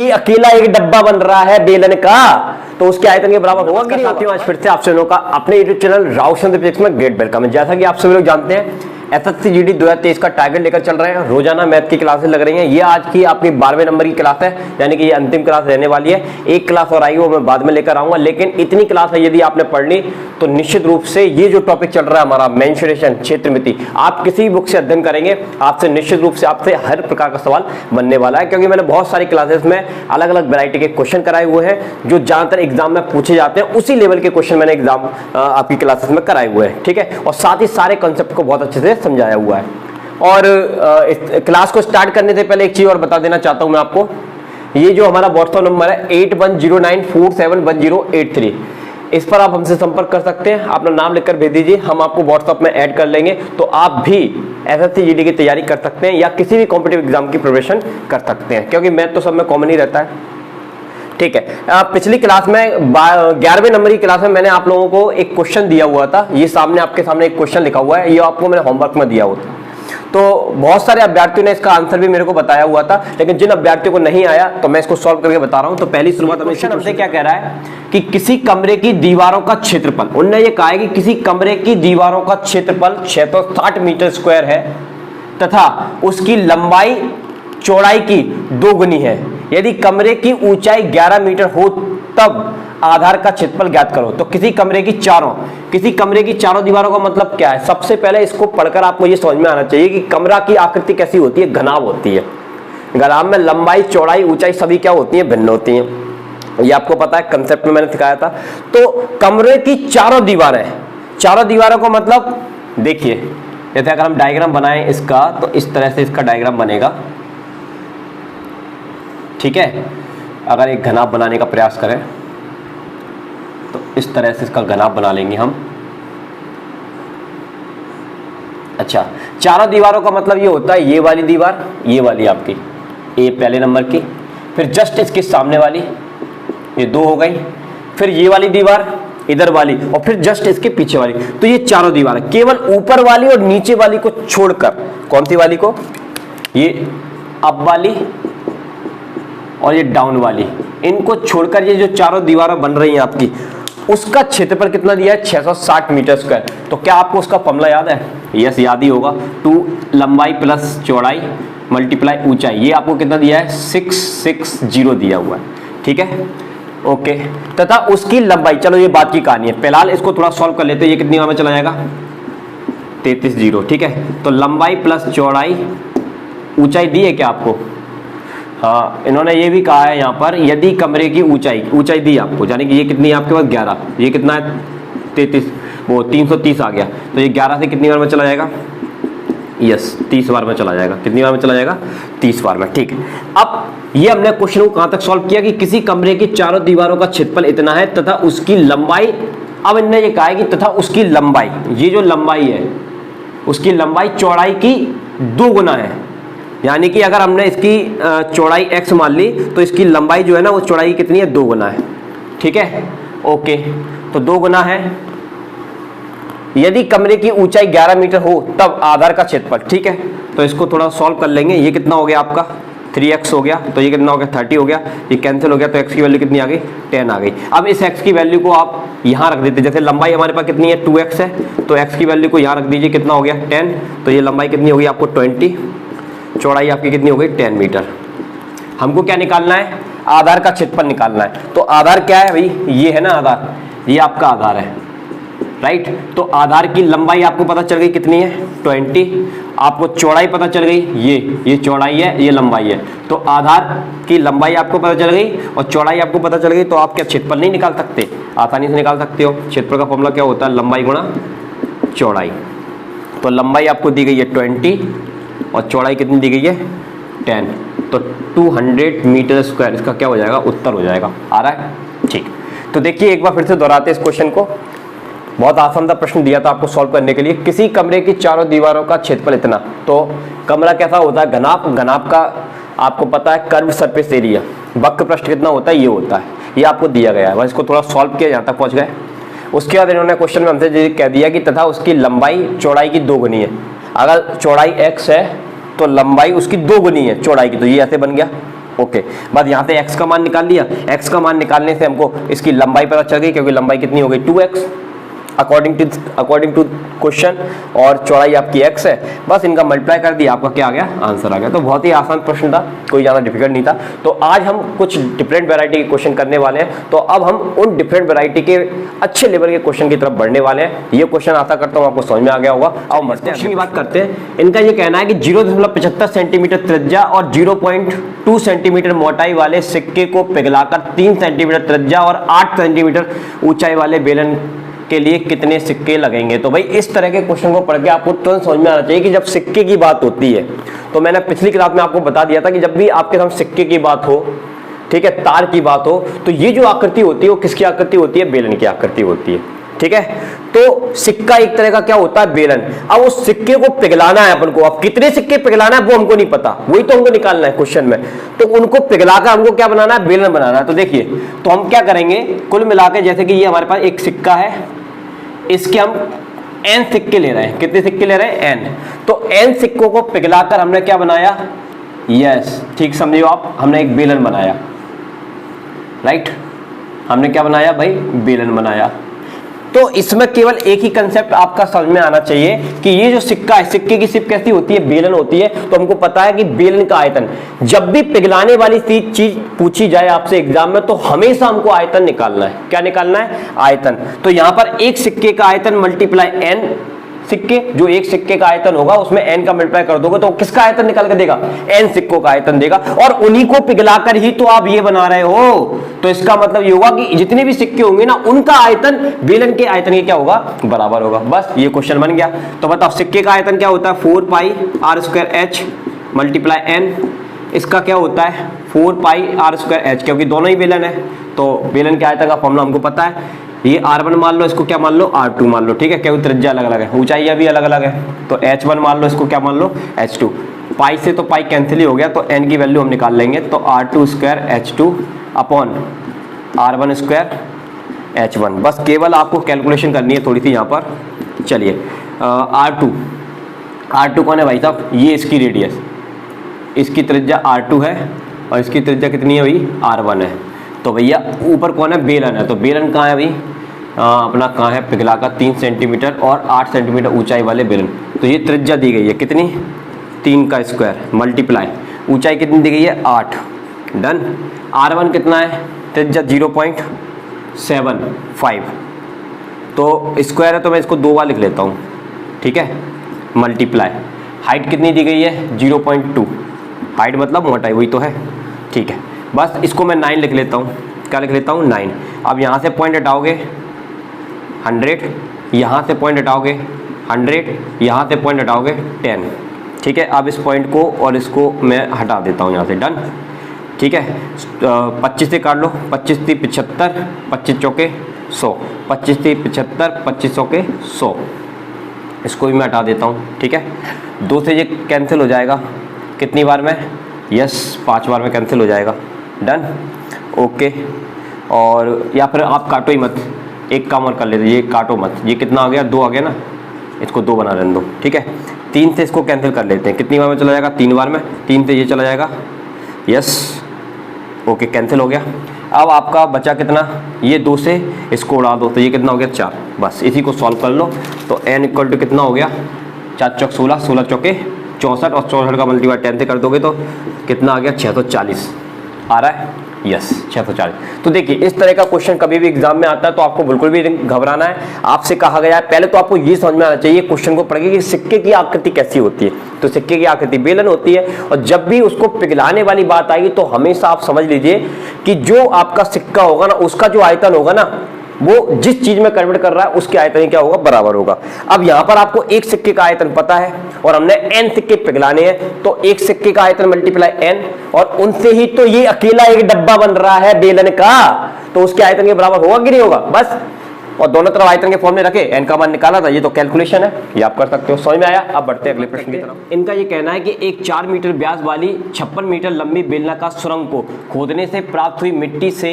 कि अकेला एक डब्बा बन रहा है बेलन का तो उसके आयतन के बराबर होगा कि नहीं। साथियों, आज फिर से आप सभी का अपने यूट्यूब चैनल राव चंद्र फिजिक्स में ग्रेट वेलकम है। जैसा कि आप सभी लोग जानते हैं एसएससी जीडी 2023 का टारगेट लेकर चल रहे हैं। रोजाना मैथ की क्लासेस लग रही हैं। ये आज की अपनी 12वें नंबर की क्लास है, यानी कि ये अंतिम क्लास रहने वाली है। एक क्लास और आई वो मैं बाद में लेकर आऊंगा, लेकिन इतनी क्लास है यदि आपने पढ़ ली तो निश्चित रूप से ये जो टॉपिक चल रहा है हमारा मेंसुरेशन क्षेत्रमिति, आप किसी बुक से अध्ययन करेंगे आपसे निश्चित रूप से आपसे हर प्रकार का सवाल बनने वाला है, क्योंकि मैंने बहुत सारी क्लासेस में अलग अलग वैरायटी के क्वेश्चन कराए हुए हैं जो ज्यादातर एग्जाम में पूछे जाते हैं। उसी लेवल के क्वेश्चन मैंने एग्जाम आपकी क्लासेस में कराए हुए हैं, ठीक है, और साथ ही सारे कॉन्सेप्ट को बहुत अच्छे से समझाया हुआ है। और इस क्लास को स्टार्ट करने से पहले एक चीज और बता देना चाहता हूं मैं आपको, ये जो हमारा व्हाट्सएप नंबर है 8109471083, इस पर आप हमसे संपर्क कर सकते हैं। अपना नाम लिखकर भेज दीजिए, हम आपको व्हाट्सएप में ऐड कर लेंगे, तो आप भी एसएससी जीडी की तैयारी कर सकते हैं या किसी भी कॉम्पिटिटिव एग्जाम की प्रिपरेशन कर सकते हैं, क्योंकि मैथ तो सब में कॉमन ही रहता है, ठीक है। पिछली क्लास में 11वें नंबर की क्लास में मैंने आप लोगों को एक क्वेश्चन दिया हुआ था। ये सामने आपके सामने एक क्वेश्चन लिखा हुआ है, ये आपको मैंने होमवर्क में दिया हुआ था। तो बहुत सारे अभ्यर्थियों ने इसका आंसर भी मेरे को बताया हुआ था, लेकिन जिन अभ्यर्थियों को नहीं आया तो मैं इसको सॉल्व करके बता रहा हूं। तो पहली शुरुआत हमसे क्या कह रहा है कि किसी कमरे की दीवारों का क्षेत्रफल, उन्होंने ये कहा है कि किसी कमरे की दीवारों का क्षेत्रफल 660 मीटर स्क्वायर है तथा उसकी लंबाई चौड़ाई की 2 गुनी है। यदि कमरे की ऊंचाई 11 मीटर हो तब आधार का क्षेत्रफल ज्ञात करो। तो किसी कमरे की चारों दीवारों का मतलब क्या है? सबसे पहले इसको पढ़कर आपको ये समझ में आना चाहिए कि कमरा की आकृति कैसी होती है, घनाभ होती है। घनाभ में लंबाई चौड़ाई ऊंचाई सभी क्या होती है, भिन्न होती हैं। ये आपको पता है, कंसेप्ट में मैंने सिखाया था। तो कमरे की चारों दीवारों का मतलब देखिए, जैसे अगर हम डायग्राम बनाएं इसका, तो इस तरह से इसका डायग्राम बनेगा, ठीक है। अगर एक घनाभ बनाने का प्रयास करें तो इस तरह से इसका घनाभ बना लेंगे हम। अच्छा, चारों दीवारों का मतलब ये होता है, ये वाली दीवार, ये वाली आपकी ए पहले नंबर की, फिर जस्ट इसके सामने वाली, ये 2 हो गई, फिर ये वाली दीवार इधर वाली, और फिर जस्ट इसके पीछे वाली। तो ये चारों दीवार है। केवल ऊपर वाली और नीचे वाली को छोड़कर, कौन सी वाली को, ये अप वाली और ये डाउन वाली, इनको छोड़कर ये जो चारों दीवारें बन रही हैं आपकी, उसका क्षेत्रफल कितना दिया है, 660 मीटर स्क्वायर। तो क्या आपको उसका फॉर्मूला याद है? यस, याद ही होगा। 2 लंबाई प्लस चौड़ाई मल्टीप्लाई ऊंचाई, ये आपको कितना दिया है, 660 दिया हुआ है, ठीक है, ओके। तथा उसकी लंबाई, चलो ये बात की कहानी है, फिलहाल इसको थोड़ा सॉल्व कर लेते हैं। ये कितनी बार में चला जाएगा, 33 ठीक है। तो लंबाई प्लस चौड़ाई, ऊंचाई दी है क्या आपको? हाँ, इन्होंने ये भी कहा है यहाँ पर, यदि कमरे की ऊंचाई दी आपको, यानी कि ये कितनी है आपके पास 11, ये कितना है 33, वो 330 आ गया। तो ये 11 से कितनी बार में चला जाएगा, यस 30 बार में चला जाएगा। कितनी बार में चला जाएगा, 30 बार में, ठीक है। अब ये हमने क्वेश्चन को कहाँ तक सॉल्व किया कि किसी कमरे की चारों दीवारों का क्षेत्रफल इतना है तथा उसकी लंबाई, अब इन्होंने ये कहा है कि तथा उसकी लंबाई, ये जो लंबाई है उसकी लंबाई चौड़ाई की 2 गुना है। यानी कि अगर हमने इसकी चौड़ाई x मान ली तो इसकी लंबाई जो है ना वो चौड़ाई कितनी है, 2 गुना है, ठीक है, ओके। तो 2 गुना है। यदि कमरे की ऊंचाई 11 मीटर हो तब आधार का क्षेत्रफल, ठीक है। तो इसको थोड़ा सॉल्व कर लेंगे। ये कितना हो गया आपका, 3x हो गया, तो ये कितना हो गया, 30 हो गया, ये कैंसिल हो गया, तो x की वैल्यू कितनी आ गई, 10 आ गई। अब इस x की वैल्यू को आप यहाँ रख देते, जैसे लंबाई हमारे पास कितनी है, 2x है, तो x की वैल्यू को यहाँ रख दीजिए, कितना हो गया, 10। तो ये लंबाई कितनी होगी आपको, 20, चौड़ाई आपकी कितनी हो गई, 10 मीटर। हमको क्या निकालना है, आधार का क्षेत्रफल निकालना है। तो आधार क्या है भाई, ये है ना आधार, ये आपका आधार है, राइट। तो आधार की लंबाई आपको पता चल गई कितनी है, 20। आपको चौड़ाई पता चल गई, ये चौड़ाई है, ये लंबाई है। तो आधार की लंबाई आपको पता चल गई और चौड़ाई आपको पता चल गई, तो आप क्या क्षेत्रफल नहीं निकाल सकते, आसानी से निकाल सकते हो। क्षेत्रफल का फॉर्मूला क्या होता है, लंबाई गुणा चौड़ाई। तो लंबाई आपको दी गई है 20 और चौड़ाई कितनी दी गई है, 10। तो 200 मीटर स्क्वायर इसका क्या हो जाएगा, उत्तर हो जाएगा। आ रहा है, ठीक। तो देखिए एक बार फिर से दोहराते इस क्वेश्चन को, बहुत आसान था प्रश्न दिया था आपको सॉल्व करने के लिए। किसी कमरे की चारों दीवारों का क्षेत्रफल इतना, तो कमरा कैसा होता है, घनाभ का आपको पता है, कर्व सरफेस एरिया, वक्र पृष्ठ कितना होता है, ये होता है, ये आपको दिया गया है। बस इसको थोड़ा सॉल्व किया, यहाँ तक पहुँच गए। उसके बाद इन्होंने क्वेश्चन में हमसे कह दिया कि तथा उसकी लंबाई चौड़ाई की 2 गुनी है। अगर चौड़ाई x है तो लंबाई उसकी 2 गुनी है चौड़ाई की, तो ये ऐसे बन गया, ओके, बाद यहाँ से x का मान निकाल लिया। x का मान निकालने से हमको इसकी लंबाई पता चल गई, क्योंकि लंबाई कितनी हो गई 2x अकॉर्डिंग टू क्वेश्चन, और चौड़ाई आपकी x है। बस इनका मल्टीप्लाई कर दिया, आपका क्या आ गया, आंसर आ गया। तो बहुत ही आसान प्रश्न था, कोई ज़्यादा डिफिकल्ट नहीं था। तो आज हम कुछ डिफरेंट वैरायटी के क्वेश्चन करने वाले हैं। तो अब हम उन डिफरेंट वैरायटी के अच्छे लेवल के क्वेश्चन की तरफ बढ़ने वाले हैं। ये क्वेश्चन आशा करता हूँ आपको समझ में आ गया होगा। अब क्वेश्चन की बात करते हैं। इनका ये कहना है कि 0.75 सेंटीमीटर त्रिज्या और 0.2 सेंटीमीटर मोटाई वाले सिक्के को पिघलाकर 3 सेंटीमीटर त्रिज्या और 8 सेंटीमीटर ऊंचाई वाले बेलन के लिए कितने सिक्के लगेंगे। तो भाई इस तरह के क्वेश्चन को पढ़ के आपको तुरंत समझ में आना चाहिए कि जब सिक्के की बात होती है, तो मैंने पिछली क्लास में आपको बता दिया था कि जब भी आपके सामने सिक्के की बात हो, ठीक है, तार की बात हो, तो ये जो आकृति होती है वो किसकी आकृति होती है, बेलन की आकृति होती है। ठीक है, तो सिक्का एक तरह का क्या होता है, बेलन। अब उस सिक्के को पिघलाना है अपन को, अब कितने सिक्के पिघलाना है वो हमको नहीं पता, वही तो हमको निकालना है क्वेश्चन में। तो उनको पिघलाकर हमको क्या बनाना है, बेलन बनाना है। तो देखिए, तो हम क्या करेंगे, कुल मिलाकर जैसे कि ये हमारे पास एक सिक्का है, इसके हम n सिक्के ले रहे हैं। कितने सिक्के ले रहे हैं, n। तो n सिक्कों को पिघलाकर हमने क्या बनाया, यस, ठीक समझिए आप, हमने एक बेलन बनाया, राइट। हमने क्या बनाया भाई, बेलन बनाया। तो इसमें केवल एक ही कंसेप्ट आपका समझ में आना चाहिए कि ये जो सिक्का है, सिक्के की सिप कैसी होती है, बेलन होती है। तो हमको पता है कि बेलन का आयतन, जब भी पिघलाने वाली चीज पूछी जाए आपसे एग्जाम में, तो हमेशा हमको आयतन निकालना है। क्या निकालना है, आयतन। तो यहां पर एक सिक्के का आयतन मल्टीप्लाई n सिक्के, जो एक सिक्के का आयतन होगा उसमें n का मल्टीप्लाई कर दोगे तो किसका आयतन निकाल कर देगा, n सिक्कों का आयतन देगा। और उन्हीं को पिघलाकर ही तो आप ये बना रहे हो। तो इसका मतलब ये होगा कि जितने भी सिक्के होंगे ना, उनका आयतन बेलन के आयतन के क्या होगा, बराबर होगा। बस ये क्वेश्चन बन गया। तो बताओ सिक्के का आयतन क्या होता है, 4 पाई r square h multiply n। इसका क्या होता है, 4 पाई r स्क्वायर h, क्योंकि दोनों ही बेलन है। तो बेलन के आयतन का फॉर्मूला हमको पता है, ये r1 मान लो, इसको क्या मान लो, r2 मान लो, ठीक है, क्योंकि त्रिज्या अलग अलग है, ऊंचाइयां भी अलग अलग है। तो h1 मान लो, इसको क्या मान लो, h2। पाई से तो पाई कैंसिल ही हो गया, तो n की वैल्यू हम निकाल लेंगे। तो r2 square h2 upon r1 square h1। बस केवल आपको कैलकुलेशन करनी है थोड़ी सी यहाँ पर। चलिए, r2 कौन है भाई साहब, ये इसकी रेडियस, इसकी त्रिज्या r2 है और इसकी त्रिज्या कितनी है भाई, r1 है। तो भैया ऊपर कौन है, बेलन है। तो बेलन कहाँ है भाई, अपना कहाँ है, पिघला का 3 सेंटीमीटर और 8 सेंटीमीटर ऊंचाई वाले बेलन। तो ये त्रिज्या दी गई है कितनी, 3 का स्क्वायर मल्टीप्लाई ऊंचाई कितनी दी गई है, 8। डन। r1 कितना है, त्रिज्या 0.75, तो स्क्वायर है तो मैं इसको 2 बार लिख लेता हूँ, ठीक है, मल्टीप्लाई हाइट कितनी दी गई है, 0.2। हाइट मतलब मोटाई, वही तो है, ठीक है। बस इसको मैं 9 लिख लेता हूँ। क्या लिख लेता हूँ, 9। अब यहाँ से पॉइंट हटाओगे 100, यहाँ से पॉइंट हटाओगे 100, यहाँ से पॉइंट हटाओगे 10, ठीक है। अब इस पॉइंट को और इसको मैं हटा देता हूँ यहाँ से, डन, ठीक है। 25 से काट लो, 25 से 75, 25 चौके 100, 25 से 75, 25 चौके 100। इसको भी मैं हटा देता हूँ, ठीक है। 2 से ये कैंसिल हो जाएगा, कितनी बार में, यस 5 बार में कैंसिल हो जाएगा, डन, ओके। और या फिर आप काटो ही मत, एक काम और कर लेते, ये काटो मत, ये कितना आ गया, 2 आ गया ना, इसको 2 बना रहने दो, ठीक है। 3 से इसको कैंसिल कर लेते हैं, कितनी बार में चला जाएगा, 3 बार में, 3 से ये चला जाएगा, यस, ओके, कैंसिल हो गया। अब आपका बचा कितना, ये 2 से इसको उड़ा दो, तो ये कितना हो गया, 4। बस इसी को सॉल्व कर लो। तो n इक्वल टू कितना हो गया, 4 चौक 16, 16 चौके 64, और 64 का मल्टीप्लाई 10 से कर दोगे तो कितना आ गया, 640 आ रहा है, यस 640। तो देखिए, इस तरह का क्वेश्चन कभी भी एग्जाम में आता है तो आपको बिल्कुल भी घबराना है। आपसे कहा गया है पहले तो आपको ये समझ में आना चाहिए क्वेश्चन को पढ़ के कि सिक्के की आकृति कैसी होती है। तो सिक्के की आकृति बेलन होती है, और जब भी उसको पिघलाने वाली बात आएगी तो हमेशा आप समझ लीजिए कि जो आपका सिक्का होगा ना, उसका जो आयतन होगा ना, वो जिस चीज में कन्वर्ट कर रहा है उसके आयतन क्या होगा, बराबर होगा। अब यहां पर आपको एक सिक्के का आयतन पता है और हमने n सिक्के पिघलाने हैं, तो एक सिक्के का आयतन मल्टीप्लाई n, और उनसे ही तो ये अकेला एक डब्बा बन रहा है बेलन का, तो उसके आयतन के बराबर होगा कि नहीं होगा, बस। और दोनों तरफ आयतन के फॉर्म में रखे, n का मान निकाला था, ये तो कैलकुलेशन है, ये आप कर सकते हो। समझ में आया। अब बढ़ते हैं अगले प्रश्न की तरफ। इनका ये कहना है कि एक 4 मीटर व्यास वाली 56 मीटर लंबी बेलनाकार सुरंग को खोदने से प्राप्त हुई मिट्टी से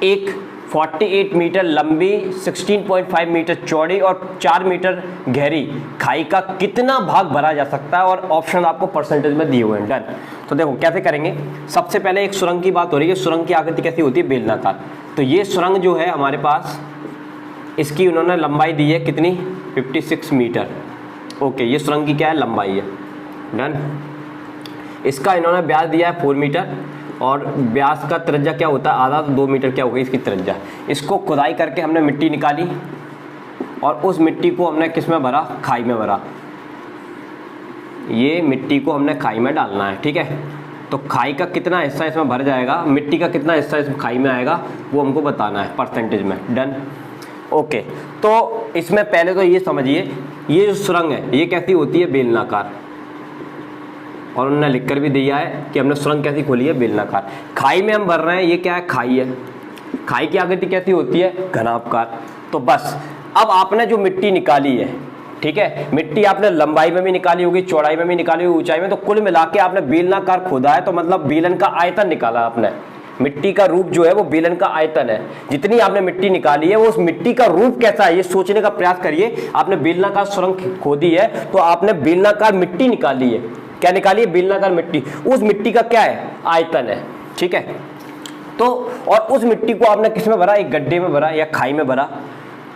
एक 48 मीटर लंबी, 16.5 मीटर चौड़ी और 4 मीटर गहरी खाई का कितना भाग भरा जा सकता है, और ऑप्शन आपको परसेंटेज में दिए हुए हैं। डन। तो देखो कैसे करेंगे। सबसे पहले एक सुरंग की बात हो रही है। सुरंग की आकृति कैसी होती है? बेलनाकार। तो ये सुरंग जो है हमारे पास, इसकी उन्होंने लंबाई दी है कितनी? 56 मीटर। ओके, ये सुरंग की क्या है? लंबाई है। डन। इसका इन्होंने व्यास दिया है 4 मीटर, और व्यास का त्रिज्या क्या होता है? आधा, तो 2 मीटर क्या हो गई इसकी त्रिज्या। इसको खुदाई करके हमने मिट्टी निकाली, और उस मिट्टी को हमने किस में भरा? खाई में भरा। ये मिट्टी को हमने खाई में डालना है, ठीक है। तो खाई का कितना हिस्सा इसमें भर जाएगा, मिट्टी का कितना हिस्सा इसमें खाई में आएगा, वो हमको बताना है परसेंटेज में। डन। ओके, तो इसमें पहले तो ये समझिए, ये जो सुरंग है ये कैसी होती है? बेलनाकार। और उन्होंने लिखकर भी दिया है कि हमने सुरंग कैसी खोली है? बेलनाकार। खाई में हम भर रहे हैं, ये क्या है? खाई है। खाई की आकृति कैसी होती है? घनाभकार। तो बस अब आपने जो मिट्टी निकाली है, ठीक है, मिट्टी आपने लंबाई में भी निकाली होगी, चौड़ाई में भी निकाली होगी, ऊंचाई में, तो कुल मिला के आपने बेलनाकार खोदा है, तो मतलब बेलन का आयतन निकाला आपने। मिट्टी का रूप जो है वो बेलन का आयतन है। जितनी आपने मिट्टी निकाली है वो उस मिट्टी का रूप कैसा है ये सोचने का प्रयास करिए। आपने बेलनाकार सुरंग खोदी है तो आपने बेलनाकार मिट्टी निकाली है। क्या निकाली है? बेलनाकार मिट्टी। उस मिट्टी का क्या है? आयतन है, ठीक है। तो और उस मिट्टी को आपने किस में भरा? एक गड्ढे में भरा या खाई में भरा।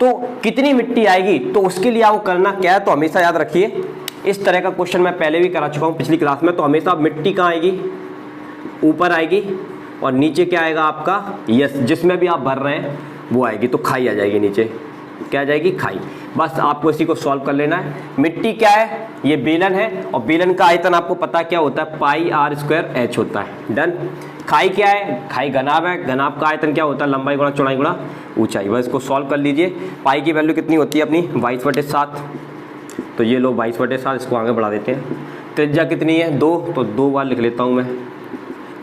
तो कितनी मिट्टी आएगी? तो उसके लिए आपको करना क्या है? तो हमेशा याद रखिए, इस तरह का क्वेश्चन मैं पहले भी करा चुका हूं पिछली क्लास में। तो हमेशा मिट्टी कहाँ आएगी? ऊपर आएगी, और नीचे क्या आएगा आपका? यस, जिसमें भी आप भर रहे हैं वो आएगी, तो खाई आ जाएगी नीचे। क्या आ जाएगी? खाई। बस आपको इसी को सॉल्व कर लेना है। मिट्टी क्या है? ये बेलन है, और बेलन का आयतन आपको पता क्या होता है? पाई आर स्क्वायर एच होता है। डन। खाई क्या है? खाई घनाभ है। घनाभ का आयतन क्या होता है? लंबाई गुणा चौड़ाई गुणा ऊंचाई। बस इसको सॉल्व कर लीजिए। पाई की वैल्यू कितनी होती है अपनी? 22/7। तो ये लो 22/7, इसको आगे बढ़ा देते हैं। त्रिज्या कितनी है? 2, तो 2 बार लिख लेता हूँ मैं।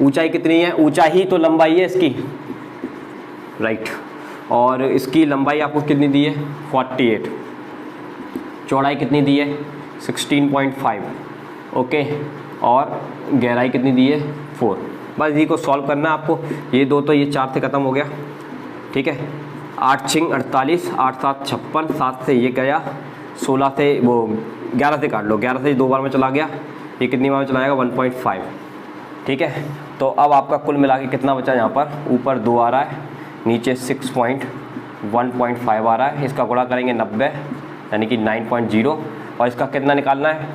ऊंचाई कितनी है? ऊंचाई तो लंबाई है इसकी, राइट। और इसकी लंबाई आपको कितनी दी है? 48। चौड़ाई कितनी दी है? 16.5। ओके, और गहराई कितनी दी है? 4। बस इसी को सॉल्व करना है आपको। ये 2 तो ये 4 से ख़त्म हो गया, ठीक है। 8 6 48, 8 7 56, 7 से ये गया, 16 से वो 11 से काट लो, 11 से 2 बार में चला गया। ये कितनी बार में चला जाएगा? 1.5, ठीक है। तो अब आपका कुल मिला के कितना बचा? यहाँ पर ऊपर 2 आ रहा है, नीचे 1.5 आ रहा है। इसका गुणा करेंगे 90, यानी कि 9.0, और इसका कितना निकालना है?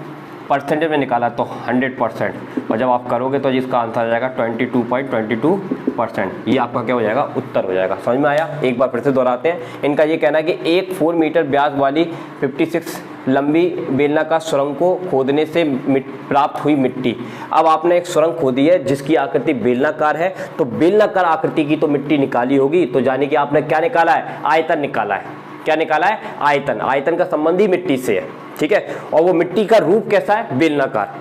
परसेंटेज में निकाला तो 100%, और जब आप करोगे तो इसका आंसर आ जाएगा 22.22%। ये आपका क्या हो जाएगा? उत्तर हो जाएगा। समझ में आया? एक बार फिर से दोहराते हैं। इनका ये कहना है कि एक 4 मीटर व्यास वाली 56 लंबी बेलनाकार सुरंग को खोदने से प्राप्त हुई मिट्टी। अब आपने एक सुरंग खोदी है जिसकी आकृति बेलनाकार है, तो बेलनाकार आकृति की तो मिट्टी निकाली होगी, तो जाने कि आपने क्या निकाला है? आयतन निकाला है। क्या निकाला है? आयतन। आयतन का संबंध ही मिट्टी से है, ठीक है। और वो मिट्टी का रूप कैसा है? बेलनाकार।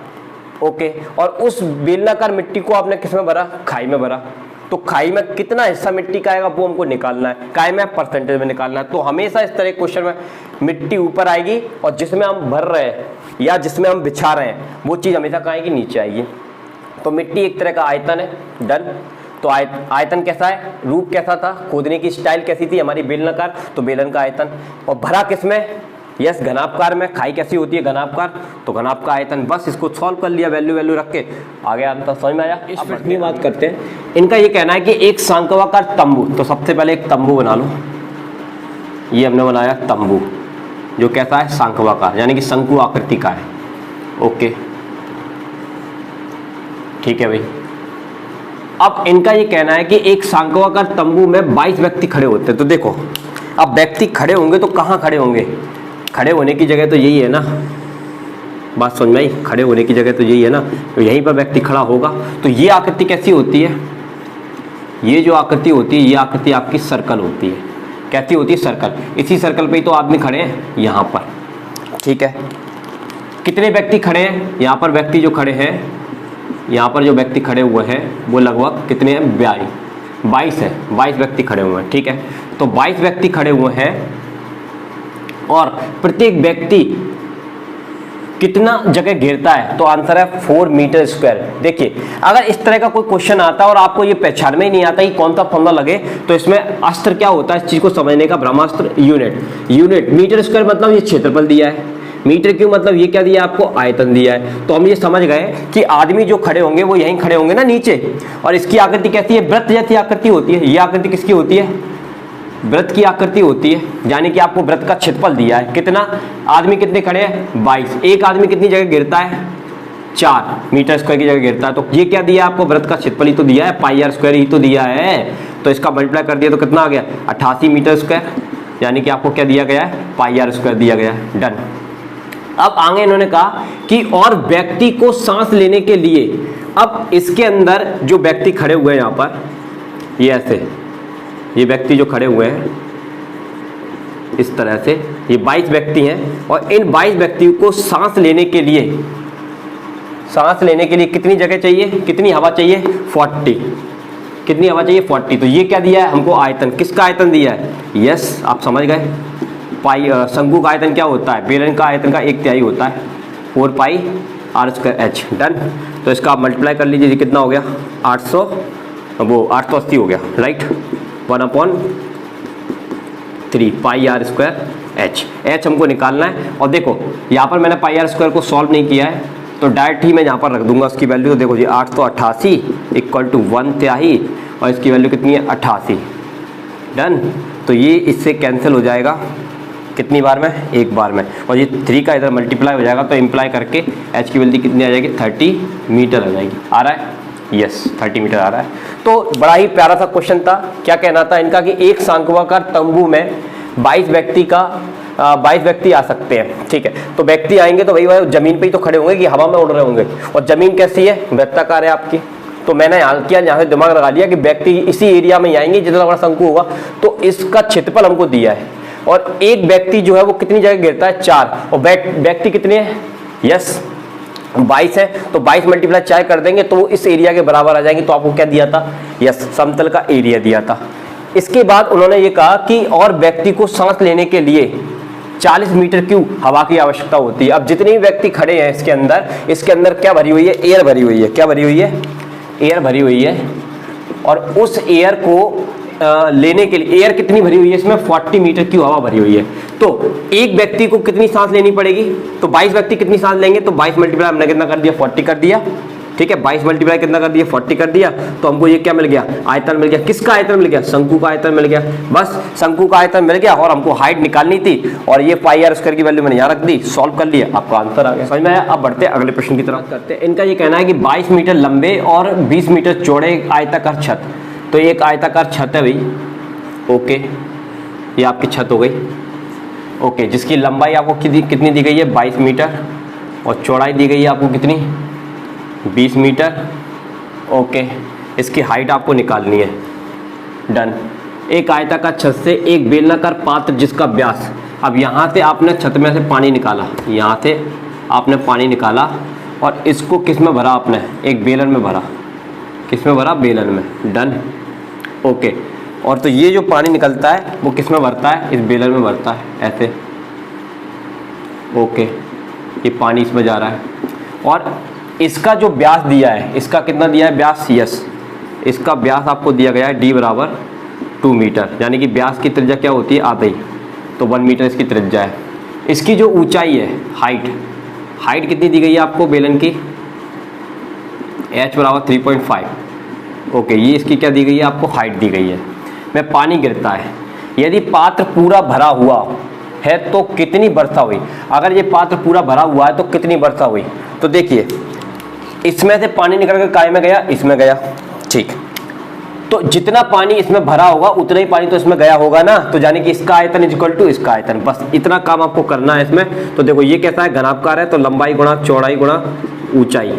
ओके, और उस बेलनाकार मिट्टी को आपने किस में भरा? खाई में भरा। तो खाई में कितना हिस्सा मिट्टी का आएगा वो हमको निकालना है। खाई में परसेंटेज में निकालना है। तो हमेशा इस तरह क्वेश्चन में मिट्टी ऊपर आएगी, और जिसमें हम भर रहे हैं या जिसमें हम बिछा रहे हैं वो चीज़ हमेशा कहाँ आएगी? नीचे आएगी। तो मिट्टी एक तरह का आयतन है। डन। तो आयतन कैसा है? रूप कैसा था? खोदने की स्टाइल कैसी थी हमारी? बेलनाकार। तो बेलन का आयतन। और भरा किसमें? यस, घनाभकार में। खाई कैसी होती है? घनाभकार। तो घनाभ का आयतन। बस इसको सॉल्व कर लिया, वैल्यू रख के आगे आंसर समझ में आया। इस प्रश्न की बात करते हैं। इनका ये कहना है कि एक शंक्वाकार तंबू, तो सबसे पहले एक तंबू बना लो। ये हमने बनाया तंबू, जो कैसा है? शंक्वाकार, यानी कि शंकु आकृति का है। ओके, ठीक है भाई। अब इनका ये कहना है कि एक शंक्वाकार तंबू में 22 व्यक्ति खड़े होते हैं। तो देखो, अब व्यक्ति खड़े होंगे तो कहाँ खड़े होंगे? खड़े होने की जगह तो यही है ना। बात समझ में आई? खड़े होने की जगह तो यही है ना, तो यहीं पर व्यक्ति खड़ा होगा। तो ये आकृति कैसी होती है? ये जो आकृति होती है, ये आकृति आपकी सर्कल होती है। कैसी होती है? सर्कल। इसी सर्कल पे ही तो आदमी खड़े हैं यहाँ पर, ठीक है। कितने व्यक्ति खड़े हैं यहाँ पर? व्यक्ति जो खड़े हैं यहाँ पर, जो व्यक्ति खड़े हुए हैं वो लगभग कितने हैं? 22 है। 22 व्यक्ति खड़े हुए हैं, ठीक है। तो 22 व्यक्ति खड़े हुए हैं, और प्रत्येक व्यक्ति कितना जगह घेरता है, तो आंसर है 4 मीटर स्क्वायर। देखिए अगर इस तरह का कोई क्वेश्चन आता है और आपको ये पहचान में ही नहीं आता कि कौन सा फॉर्मूला लगे, तो इसमें अस्त्र क्या होता है इस चीज को समझने का, ब्रह्मास्त्र यूनिट। मीटर स्क्वायर मतलब ये क्षेत्रफल दिया है, मीटर क्यूब मतलब ये क्या दिया आपको, आयतन दिया है। तो हम ये समझ गए कि आदमी जो खड़े होंगे वो यहीं खड़े होंगे ना नीचे, और इसकी आकृति कैसी है, वृत्त जैसी आकृति होती है। ये आकृति किसकी होती है, वृत्त की आकृति होती है, यानी कि आपको वृत्त का क्षेत्रफल दिया है। कितना, आदमी कितने खड़े हैं 22, एक आदमी कितनी जगह गिरता है 4 मीटर स्क्वायर की जगह गिरता है। तो ये क्या दिया आपको, वृत्त का क्षेत्रफल ही तो दिया है, पाई आर स्क्वायर ही तो दिया है। तो इसका मल्टीप्लाई कर दिया तो कितना आ गया 88 मीटर स्क्वायर, यानी कि आपको क्या दिया गया है, पाई आर स्क्वायर दिया गया है। डन। अब आगे इन्होंने कहा कि और व्यक्ति को सांस लेने के लिए, अब इसके अंदर जो व्यक्ति खड़े हुए हैं यहाँ पर, ये ऐसे, ये व्यक्ति जो खड़े हुए हैं इस तरह से, ये 22 व्यक्ति हैं, और इन 22 व्यक्तियों को सांस लेने के लिए कितनी जगह चाहिए, कितनी हवा चाहिए 40, कितनी हवा चाहिए 40। तो ये क्या दिया है हमको, आयतन। किसका आयतन दिया है, यस आप समझ गए, पाई शंकु का आयतन क्या होता है, बेलन का आयतन का 1/3 होता है, 4 पाई आर स्क्वायर एच। डन। तो इसका आप मल्टीप्लाई कर लीजिए, कितना हो गया 880 हो गया, right. 1/3 pi r square h हमको निकालना है। और देखो यहाँ पर मैंने पाई आर स्क्वायर को सॉल्व नहीं किया है, तो डायरेक्ट ही मैं यहाँ पर रख दूंगा उसकी वैल्यू। तो देखो जी 888 = 1/3, और इसकी वैल्यू कितनी है 88। डन। तो ये इससे कैंसिल हो जाएगा, कितनी बार में, एक बार में, और ये 3 का इधर मल्टीप्लाई हो जाएगा, तो इम्प्लाई करके एच की वैल्यू कितनी आ जाएगी 30 मीटर आ जाएगी। आ रहा है, यस 30 मीटर आ रहा है। तो बड़ा ही प्यारा सा क्वेश्चन था। क्या कहना था इनका कि एक शंक्वाकार तंबू में 22 व्यक्ति आ सकते हैं, ठीक है। तो व्यक्ति आएंगे तो वही जमीन पे ही तो खड़े होंगे कि हवा में उड़ रहे होंगे, और जमीन कैसी है, वृत्ताकार है आपकी। तो मैंने यहाँ किया, यहाँ से दिमाग लगा लिया कि व्यक्ति इसी एरिया में आएंगे जितना बड़ा शंकु होगा, तो इसका क्षेत्रफल हमको दिया है, और एक व्यक्ति जो है वो कितनी जगह गिरता है 4, और व्यक्ति कितने हैं, यस 22 है, तो 22 × 4 कर देंगे तो वो इस एरिया के बराबर आ जाएंगे। तो आपको क्या दिया था, यस समतल का एरिया दिया था। इसके बाद उन्होंने ये कहा कि और व्यक्ति को सांस लेने के लिए 40 मीटर क्यूब हवा की आवश्यकता होती है। अब जितने भी व्यक्ति खड़े हैं इसके अंदर क्या भरी हुई है, एयर भरी हुई है। क्या भरी हुई है, एयर भरी हुई है, और उस एयर को लेने के लिए एयर कितनी भरी हुई है इसमें, 40 मीटर क्यूब हवा भरी हुई है। तो एक व्यक्ति को कितनी सांस लेनी पड़ेगी, तो 22 व्यक्ति कितनी सांस लेंगे, तो 22 मल्टीप्लाई हमने कितना कर दिया 40 कर दिया, ठीक है। 22 मल्टीप्लाई कितना कर दिया 40 कर दिया, तो हमको ये क्या मिल गया, आयतन मिल गया। किसका आयतन मिल गया, शंकु का आयतन मिल गया। बस शंकु का आयतन मिल गया, और हमको हाइट निकालनी थी, और ये पाई आर स्क्वायर की वैल्यू मैंने यहाँ रख दी, सॉल्व कर लिया, आपका आंसर आ गया। समझ में आया। अब बढ़ते हैं अगले प्रश्न की तरफ करते हैं। इनका ये कहना है कि 22 मीटर लंबे और 20 मीटर चौड़े एक आयताकार छत, तो एक आयताकार छत है भाई, ओके, ये आपकी छत हो गई, ओके, जिसकी लंबाई आपको कितनी दी गई है 22 मीटर, और चौड़ाई दी गई है आपको कितनी 20 मीटर, ओके। इसकी हाइट आपको निकालनी है। डन। एक आयताकार छत से एक बेलनाकार पात्र जिसका व्यास, अब यहाँ से आपने छत में से पानी निकाला, यहाँ से आपने पानी निकाला, और इसको किस में भरा आपने, एक बेलन में भरा, किस में भरा, बेलन में। Done, okay. और तो ये जो पानी निकलता है वो किस में भरता है, इस बेलन में भरता है, ऐसे, ओके। ये पानी इसमें जा रहा है, और इसका जो व्यास दिया है, इसका कितना दिया है व्यास, यस इसका व्यास आपको दिया गया है d = 2 मीटर, यानी कि व्यास की त्रिज्या क्या होती है, आधी, तो 1 मीटर इसकी त्रिज्या है। इसकी जो ऊंचाई है, हाइट कितनी दी गई है आपको बेलन की, h = 3.5, ओके। ये इसकी क्या दी गई है आपको, हाइट दी गई है। में पानी गिरता है, यदि पात्र पूरा भरा हुआ है तो कितनी वर्षा हुई। अगर ये पात्र पूरा भरा हुआ है तो कितनी वर्षा हुई, तो देखिए इसमें से पानी निकल कर काय में गया, इसमें गया, ठीक। तो जितना पानी इसमें भरा होगा उतना ही पानी तो इसमें गया होगा ना, तो यानी कि इसका आयतन = इसका आयतन, बस इतना काम आपको करना है इसमें। तो देखो ये कैसा है, घनाभकार है, तो लंबाई गुणा चौड़ाई गुणा ऊंचाई,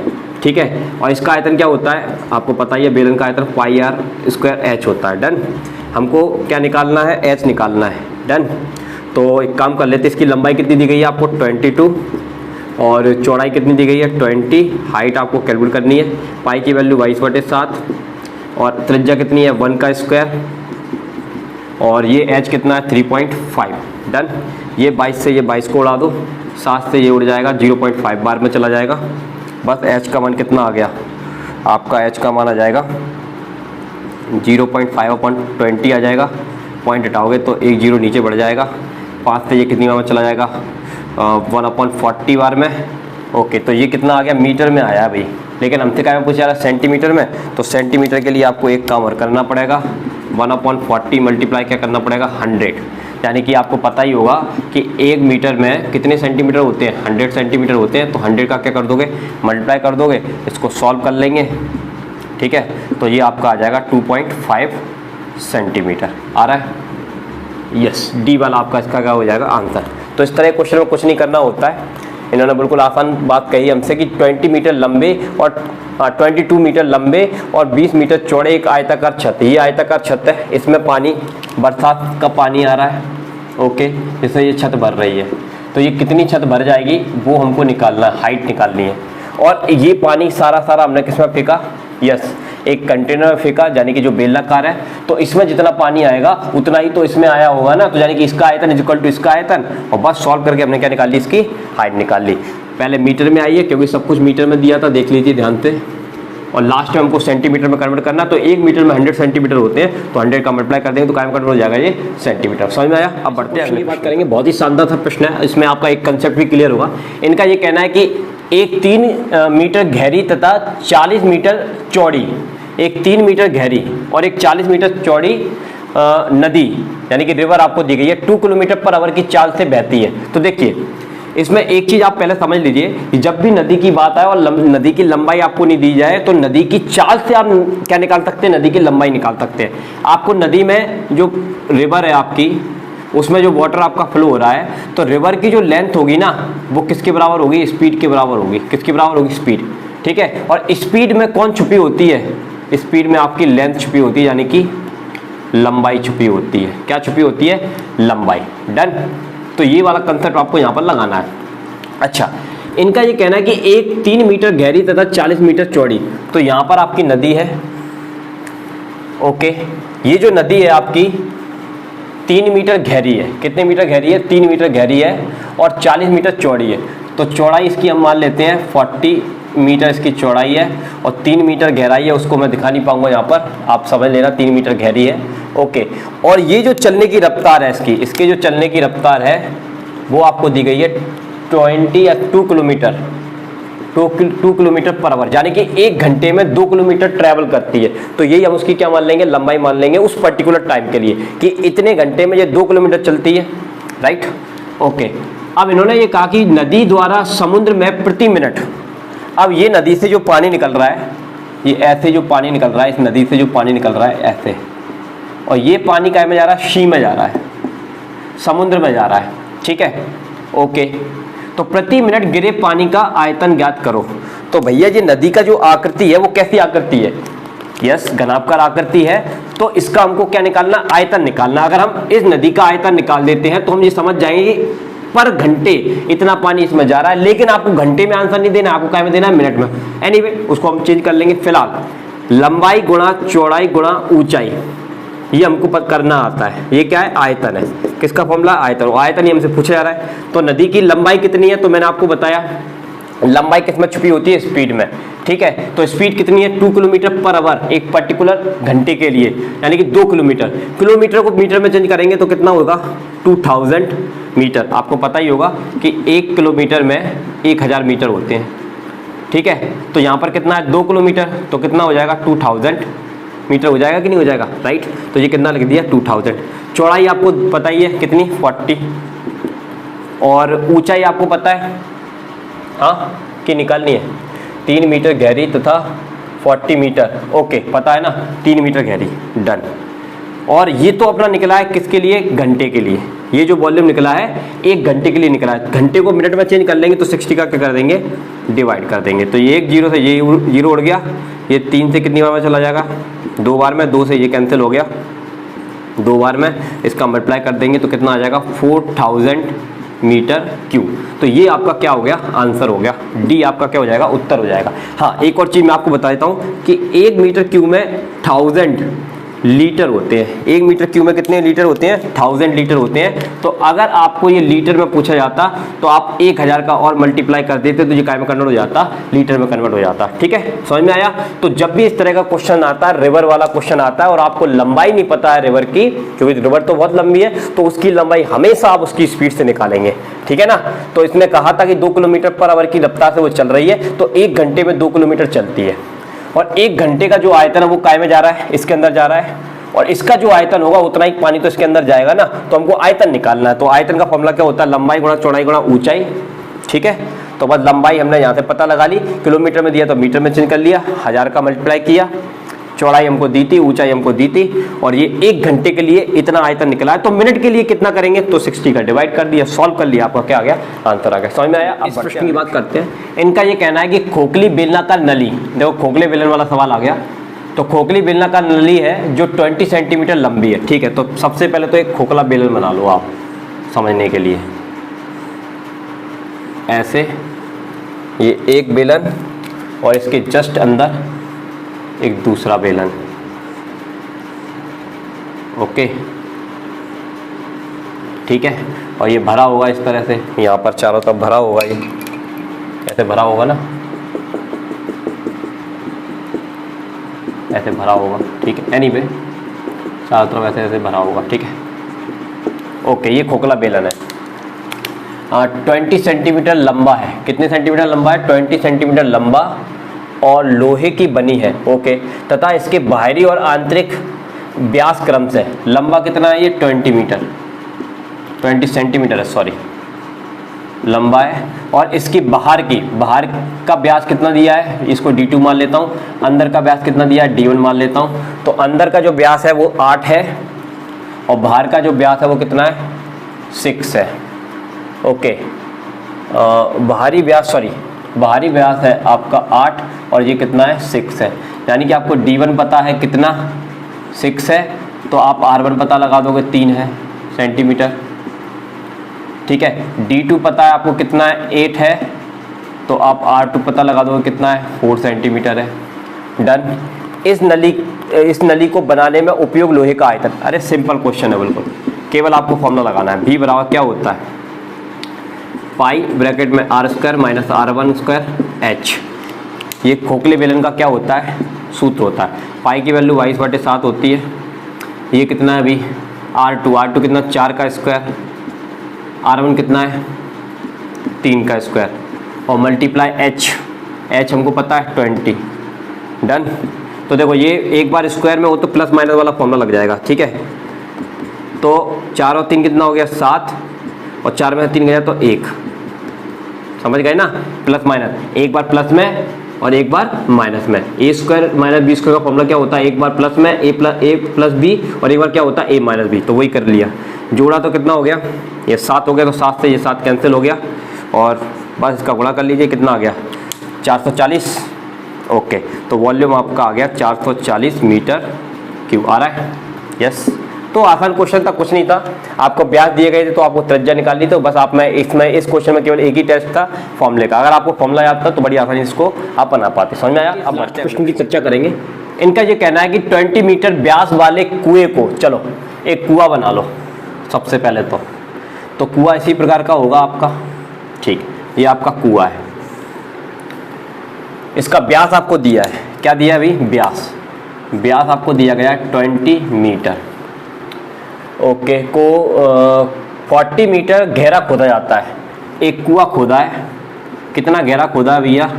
ठीक है। और इसका आयतन क्या होता है आपको पता ही है, बेलन का आयतन पाई आर स्क्वायर एच होता है। डन। हमको क्या निकालना है, एच निकालना है। डन। तो एक काम कर लेते, इसकी लंबाई कितनी दी गई है आपको 22, और चौड़ाई कितनी दी गई है 20, हाइट आपको कैलकुलेट करनी है, पाई की वैल्यू 22/7, और त्रिज्या कितनी है 1 का स्क्वायर, और ये एच कितना है 3.5। डन। ये 22 से ये 22 को उड़ा दो, 7 से ये उड़ जाएगा, 0.5 बार में चला जाएगा। बस एच का मान कितना आ गया आपका, एच का मान आ जाएगा 0.5/20 आ जाएगा। पॉइंट हटाओगे तो 1 0 नीचे बढ़ जाएगा। 5 से ये कितनी बार में चला जाएगा, 1/40 बार में। ओके, तो ये कितना आ गया, मीटर में आया भाई, लेकिन हमसे क्या में पूछा जा रहा है सेंटीमीटर में। तो सेंटीमीटर के लिए आपको एक काम और करना पड़ेगा, 1/40 मल्टीप्लाई क्या करना पड़ेगा, 100। यानी कि आपको पता ही होगा कि 1 मीटर में कितने सेंटीमीटर होते हैं, 100 सेंटीमीटर होते हैं। तो 100 का क्या कर दोगे, मल्टीप्लाई कर दोगे, इसको सॉल्व कर लेंगे, ठीक है। तो ये आपका आ जाएगा 2.5 सेंटीमीटर आ रहा है। यस, डी वाला आपका इसका क्या हो जाएगा आंसर। तो इस तरह क्वेश्चन में कुछ नहीं करना होता है, इन्होंने बिल्कुल आसान बात कही हमसे कि 20 मीटर लंबे और 22 मीटर लंबे और 20 मीटर चौड़े एक आयताकार छत। ये आयताकार छत है, इसमें पानी, बरसात का पानी आ रहा है। ओके, जैसे ये छत भर रही है, तो ये कितनी छत भर जाएगी वो हमको निकालना है, हाइट निकालनी है। और ये पानी सारा हमने किस में फेंका, यस, एक कंटेनर में फेंका, यानी कि जो बेलनाकार है। तो इसमें जितना पानी आएगा उतना ही तो इसमें आया होगा ना, तो यानी कि इसका आयतन इज इक्वल टू इसका आयतन। और बस सॉल्व करके हमने क्या निकाल ली, इसकी हाइट निकाल ली। पहले मीटर में आई है क्योंकि सब कुछ मीटर में दिया था, देख लीजिए ध्यान से। और लास्ट में हमको सेंटीमीटर में कन्वर्ट करना, तो 1 मीटर में 100 सेंटीमीटर होते हैं, तो 100 का मल्टीप्लाई कर देंगे तो कायम कन्वर्ट हो जाएगा ये सेंटीमीटर। समझ में आया। अब बढ़ते हैं अगली बात करेंगे, बहुत ही शानदार सा प्रश्न है, इसमें आपका एक कंसेप्ट भी क्लियर होगा। इनका ये कहना है कि एक 3 मीटर गहरी तथा 40 मीटर चौड़ी, एक 3 मीटर गहरी और एक 40 मीटर चौड़ी नदी यानी कि रिवर आपको दी गई है, 2 किलोमीटर पर आवर की चाल से बहती है। तो देखिए इसमें एक चीज आप पहले समझ लीजिए कि जब भी नदी की बात आए और नदी की लंबाई आपको नहीं दी जाए, तो नदी की चाल से आप क्या निकाल सकते हैं, नदी की लंबाई निकाल सकते हैं। आपको नदी में जो रिवर है आपकी, उसमें जो वाटर आपका फ्लो हो रहा है, तो रिवर की जो लेंथ होगी ना, वो किसके बराबर होगी, स्पीड के बराबर होगी। किसके बराबर होगी, स्पीड, ठीक है। और स्पीड में कौन छुपी होती है, स्पीड में आपकी लेंथ छुपी होती है, यानी कि लंबाई छुपी होती है। क्या छुपी होती है, लंबाई। डन। तो ये वाला कंसेप्ट आपको यहाँ पर लगाना है। अच्छा, इनका ये कहना है कि एक 3 मीटर गहरी तथा 40 मीटर चौड़ी, तो यहाँ पर आपकी नदी है। ओके, ये जो नदी है आपकी 3 मीटर गहरी है। कितने मीटर गहरी है, 3 मीटर गहरी है और 40 मीटर चौड़ी है। तो चौड़ाई इसकी हम मान लेते हैं 40 मीटर इसकी चौड़ाई है और 3 मीटर गहराई है, उसको मैं दिखा नहीं पाऊंगा यहाँ पर, आप समझ लेना 3 मीटर गहरी है। ओके, और ये जो चलने की रफ्तार है इसके जो चलने की रफ्तार है वो आपको दी गई है 20 या 2 किलोमीटर 2 किलोमीटर पर आवर, यानी कि 1 घंटे में 2 किलोमीटर ट्रैवल करती है। तो यही हम उसकी क्या मान लेंगे, लंबाई मान लेंगे उस पर्टिकुलर टाइम के लिए कि इतने घंटे में ये 2 किलोमीटर चलती है, राइट। ओके, अब इन्होंने ये कहा कि नदी द्वारा समुद्र में प्रति मिनट, अब ये नदी से जो पानी निकल रहा है, ये ऐसे जो पानी निकल रहा है, इस नदी से जो पानी निकल रहा है ऐसे, और ये पानी काय में जा रहा है, शी में जा रहा है, समुद्र में जा रहा है, ठीक है। ओके, तो प्रति मिनट गिरे पानी का आयतन ज्ञात करो। तो भैया ये नदी का जो आकृति है वो कैसी आकृति है, यस, घनाभकार आकृति है। तो इसका हमको क्या निकालना, आयतन निकालना। अगर हम इस नदी का आयतन निकाल देते हैं तो हम ये समझ जाएंगे कि पर घंटे इतना पानी इसमें जा रहा है, लेकिन आपको घंटे में आंसर नहीं देना, आपको क्या में देना है, मिनट में। एनीवे, उसको हम चेंज कर लेंगे। फिलहाल लंबाई गुणा चौड़ाई गुणा ऊंचाई, ये हमको करना आता है। ये क्या है, आयतन है। किसका फॉर्मूला, आयतन। आयतन ही हमसे पूछा जा रहा है। तो नदी की लंबाई कितनी है, तो मैंने आपको बताया लंबाई किसमें छुपी होती है, स्पीड में, ठीक है। तो स्पीड कितनी है, 2 किलोमीटर पर आवर, एक पर्टिकुलर घंटे के लिए, यानी कि 2 किलोमीटर। किलोमीटर को मीटर में चेंज करेंगे तो कितना होगा, 2000 मीटर। आपको पता ही होगा कि 1 किलोमीटर में 1000 मीटर होते हैं, ठीक है। तो यहाँ पर कितना है, 2 किलोमीटर, तो कितना हो जाएगा, 2000 मीटर हो जाएगा कि नहीं हो जाएगा, राइट। तो ये कितना लिख दिया, 2000। चौड़ाई आपको पता ही है कितनी, 40, और ऊंचाई आपको पता है, हाँ, कि निकालनी है, 3 मीटर गहरी तथा 40 मीटर। ओके, पता है ना, 3 मीटर गहरी। डन। और ये तो अपना निकला है किसके लिए, घंटे के लिए। ये जो वॉल्यूम निकला है 1 घंटे के लिए निकला है। घंटे को मिनट में चेंज कर लेंगे तो 60 का क्या कर देंगे, डिवाइड कर देंगे। तो ये 1 0 से ये 0 उड़ गया, ये 3 से कितनी बार में चला जाएगा, 2 बार में, 2 से ये कैंसिल हो गया, 2 बार में, इसका मल्टीप्लाई कर देंगे तो कितना आ जाएगा, 4000 मीटर क्यूब। तो ये आपका क्या हो गया, आंसर हो गया। डी आपका क्या हो जाएगा, उत्तर हो जाएगा। हाँ, एक और चीज़ मैं आपको बता देता हूँ कि 1 मीटर क्यूब में 1000 लीटर होते हैं। 1 मीटर क्यूब में कितने लीटर होते हैं? 1000 लीटर होते हैं। तो अगर आपको ये लीटर में पूछा जाता तो आप 1000 का और मल्टीप्लाई कर देते तो ये काय में कन्वर्ट हो जाता? लीटर में कन्वर्ट हो जाता। ठीक है, समझ में आया? तो जब भी इस तरह का क्वेश्चन आता है, रिवर वाला क्वेश्चन आता है और आपको लंबाई नहीं पता है रिवर की, क्योंकि रिवर तो बहुत लंबी है, तो उसकी लंबाई हमेशा आप उसकी स्पीड से निकालेंगे। ठीक है ना? तो इसमें कहा था कि 2 किलोमीटर पर आवर की रफ्तार से वो चल रही है, तो 1 घंटे में 2 किलोमीटर चलती है। और 1 घंटे का जो आयतन है वो काय में जा रहा है? इसके अंदर जा रहा है। और इसका जो आयतन होगा उतना ही पानी तो इसके अंदर जाएगा ना, तो हमको आयतन निकालना है। तो आयतन का फॉर्मूला क्या होता है? लंबाई गुणा चौड़ाई गुणा ऊंचाई। ठीक है, तो बस लंबाई हमने यहाँ से पता लगा ली, किलोमीटर में दिया तो मीटर में चेंज कर लिया, 1000 का मल्टीप्लाई किया, चौड़ाई हमको दी थी, ऊंचाई हमको दी थी, और ये 1 घंटे के लिए इतना आयतन निकला है। तो मिनट के लिए कितना करेंगे? तो 60 का डिवाइड कर दिया, सॉल्व कर लिया, आपका क्या आ गया? आंसर आ गया। समझ में आया? अब प्रश्न की बात करते हैं। इनका ये कहना है कि खोखली बेलनाकार नली, देखो खोखले बेलन वाला सवाल आ गया, तो खोखली बेलनाकार नली है जो 20 सेंटीमीटर लंबी है। ठीक है, तो सबसे पहले तो एक खोखला बेलन बना लो आप समझने के लिए। ऐसे ये एक बेलन और इसके जस्ट अंदर एक दूसरा बेलन। ओके, ठीक है, और ये भरा होगा इस तरह से, यहाँ पर चारों तरफ भरा होगा, ये ऐसे भरा होगा ना, ऐसे भरा होगा। ठीक है, एनीवे चारों तरफ ऐसे ऐसे भरा होगा। ठीक है, ओके, ये खोखला बेलन है। 20 सेंटीमीटर लंबा है। कितने सेंटीमीटर लंबा है? 20 सेंटीमीटर लंबा और लोहे की बनी है। ओके, तथा इसके बाहरी और आंतरिक व्यास क्रम से लंबा कितना है? ये 20 मीटर, 20 सेंटीमीटर है, सॉरी, लंबा है। और इसकी बाहर का व्यास कितना दिया है? इसको D2 मान लेता हूँ। अंदर का व्यास कितना दिया है? D1 मान लेता हूँ। तो अंदर का जो व्यास है वो 8 है और बाहर का जो व्यास है वो कितना है? 6 है। ओके, बाहरी व्यास है आपका 8 और ये कितना है? 6 है। यानी कि आपको D1 पता है कितना? 6 है, तो आप R1 पता लगा दोगे, 3 है सेंटीमीटर। ठीक है, D2 पता है आपको कितना है? 8 है, तो आप R2 पता लगा दोगे कितना है? 4 सेंटीमीटर है। डन। इस नली को बनाने में उपयोग लोहे का आयतन। अरे सिंपल क्वेश्चन है बिल्कुल, केवल आपको फॉर्मूला लगाना है। V बराबर क्या होता है? पाई ब्रैकेट में R² माइनस R1² H। ये खोखले बेलन का क्या होता है? सूत्र होता है। पाई की वैल्यू 22/7 होती है। ये कितना है अभी? R2 कितना? 4 का स्क्वायर। R1 कितना है? 3 का स्क्वायर और मल्टीप्लाई H हमको पता है 20। डन। तो देखो ये एक बार स्क्वायर में हो तो प्लस माइनस वाला फॉर्मूला लग जाएगा। ठीक है, तो 4 और 3 कितना हो गया? 7, और 4 में 3 गया तो 1। समझ गए ना? प्लस माइनस, एक बार प्लस में और एक बार माइनस में। A² माइनस B² का फॉर्मूला क्या होता है? एक बार प्लस में A प्लस B और एक बार क्या होता है? A minus B। तो वही कर लिया, जोड़ा तो कितना हो गया? ये 7 हो गया, तो 7 से ये 7 कैंसिल हो गया और बस इसका गुणा कर लीजिए, कितना आ गया? 440। ओके, तो वॉल्यूम आपका आ गया 440 मीटर क्यूब। आ रहा है? यस। तो आसान क्वेश्चन था, कुछ नहीं था। आपको व्यास दिए गए थे तो आपको त्रिज्या निकालनी, तो बस आप इस क्वेश्चन में केवल एक ही टेस्ट था फॉर्मूले का। अगर आपको फॉर्मूला याद था तो बड़ी आसानी इसको आप बना पाते। समझ में आया? अब क्वेश्चन की चर्चा करेंगे। इनका ये कहना है कि 20 मीटर व्यास वाले कुएं को, चलो एक कुआं बना लो सबसे पहले तो कुआं इसी प्रकार का होगा आपका। ठीक, ये आपका कुआं है। इसका व्यास आपको दिया है, क्या दिया है अभी? व्यास आपको दिया गया है 20 मीटर। ओके, को 40 मीटर गहरा खोदा जाता है। एक कुआं खोदा है, कितना गहरा खोदा है भैया?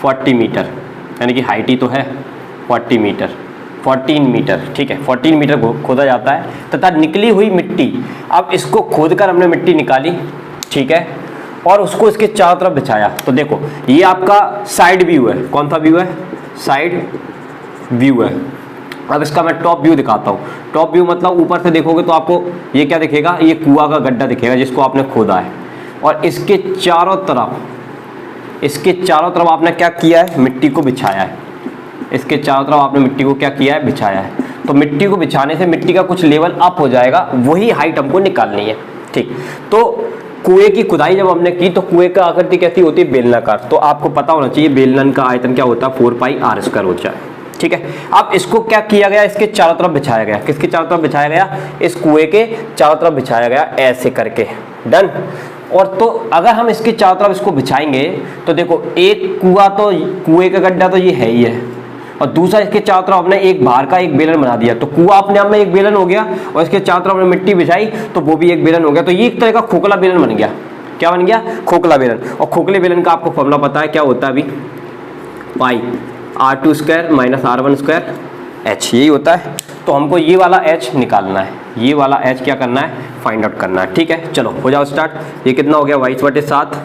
40 मीटर, यानी कि हाइट ही तो है 14 मीटर। ठीक है, 14 मीटर खोदा जाता है तथा निकली हुई मिट्टी, अब इसको खोदकर हमने मिट्टी निकाली, ठीक है, और उसको इसके चारों तरफ बिछाया। तो देखो ये आपका साइड व्यू है। कौन सा व्यू है? साइड व्यू है। अब इसका मैं टॉप व्यू दिखाता हूँ। टॉप व्यू मतलब ऊपर से देखोगे तो आपको ये क्या दिखेगा? ये कुआं का गड्ढा दिखेगा जिसको आपने खोदा है, और इसके चारों तरफ आपने क्या किया है? मिट्टी को बिछाया है। इसके चारों तरफ आपने मिट्टी को क्या किया है? बिछाया है। तो मिट्टी को बिछाने से मिट्टी का कुछ लेवल अप हो जाएगा, वही हाइट हमको निकालनी है। ठीक, तो कुएं की खुदाई जब हमने की तो कुएं का आकृति कैसी होती है? बेलनाकार। तो आपको पता होना चाहिए बेलन का आयतन क्या होता है? 4 पाई R² होता है। ठीक है। अब इसको क्या किया गया, इसके चारों तरफ बिछाया गया। किसके चारों तरफ बिछाया गया, इस कुएं के चारों तरफ बिछाया गया ऐसे करके, डन। और तो अगर हम इसके चारों तरफ इसको बिछाएंगे तो देखो एक कुएं का गड्ढा तो ये है ही है, और दूसरा इसके चारों तरफ हमने एक बाहर का एक बेलन बना दिया, तो कुआं अपने आप में एक बेलन हो गया, और इसके चारों तरफ हमने मिट्टी बिछाई तो वो भी एक बेलन हो गया। तो ये एक तरह का खोखला बेलन बन गया। क्या बन गया, खोखला बेलन। और खोखले बेलन का आपको फॉर्मूला पता है क्या होता है अभी, पाई r2 square minus r1 square h, यही होता है। तो हमको ये वाला h निकालना है, ये वाला h क्या करना है, फाइंड आउट करना है। ठीक है, चलो हो जाओ स्टार्ट। ये कितना हो गया, 22/7,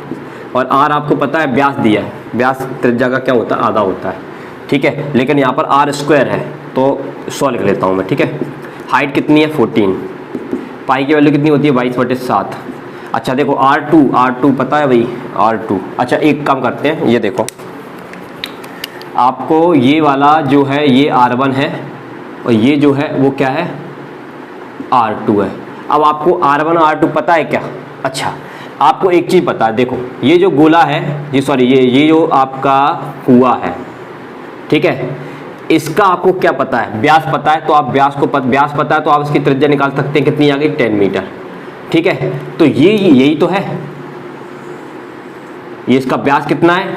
और r आपको पता है व्यास दिया है, व्यास त्रिज्या का क्या होता है, आधा होता है। ठीक है, लेकिन यहाँ पर r स्क्वायर है तो 100 लिख लेता हूँ मैं। ठीक है, हाइट कितनी है 14, पाई की वैल्यू कितनी होती है 22/7। अच्छा देखो R2 पता है भाई, R2। अच्छा एक काम करते हैं, ये देखो आपको ये वाला जो है ये R1 है, और ये जो है वो क्या है, R2 है। अब आपको R1 और R2 पता है क्या, अच्छा आपको एक चीज़ पता है, देखो ये जो गोला है, ये सॉरी ये जो आपका कुआं है, ठीक है, इसका आपको क्या पता है, व्यास पता है। तो आप व्यास पता है तो आप इसकी त्रिज्या निकाल सकते हैं, कितनी आ गई 10 मीटर। ठीक है, तो ये यही तो है, ये इसका व्यास कितना है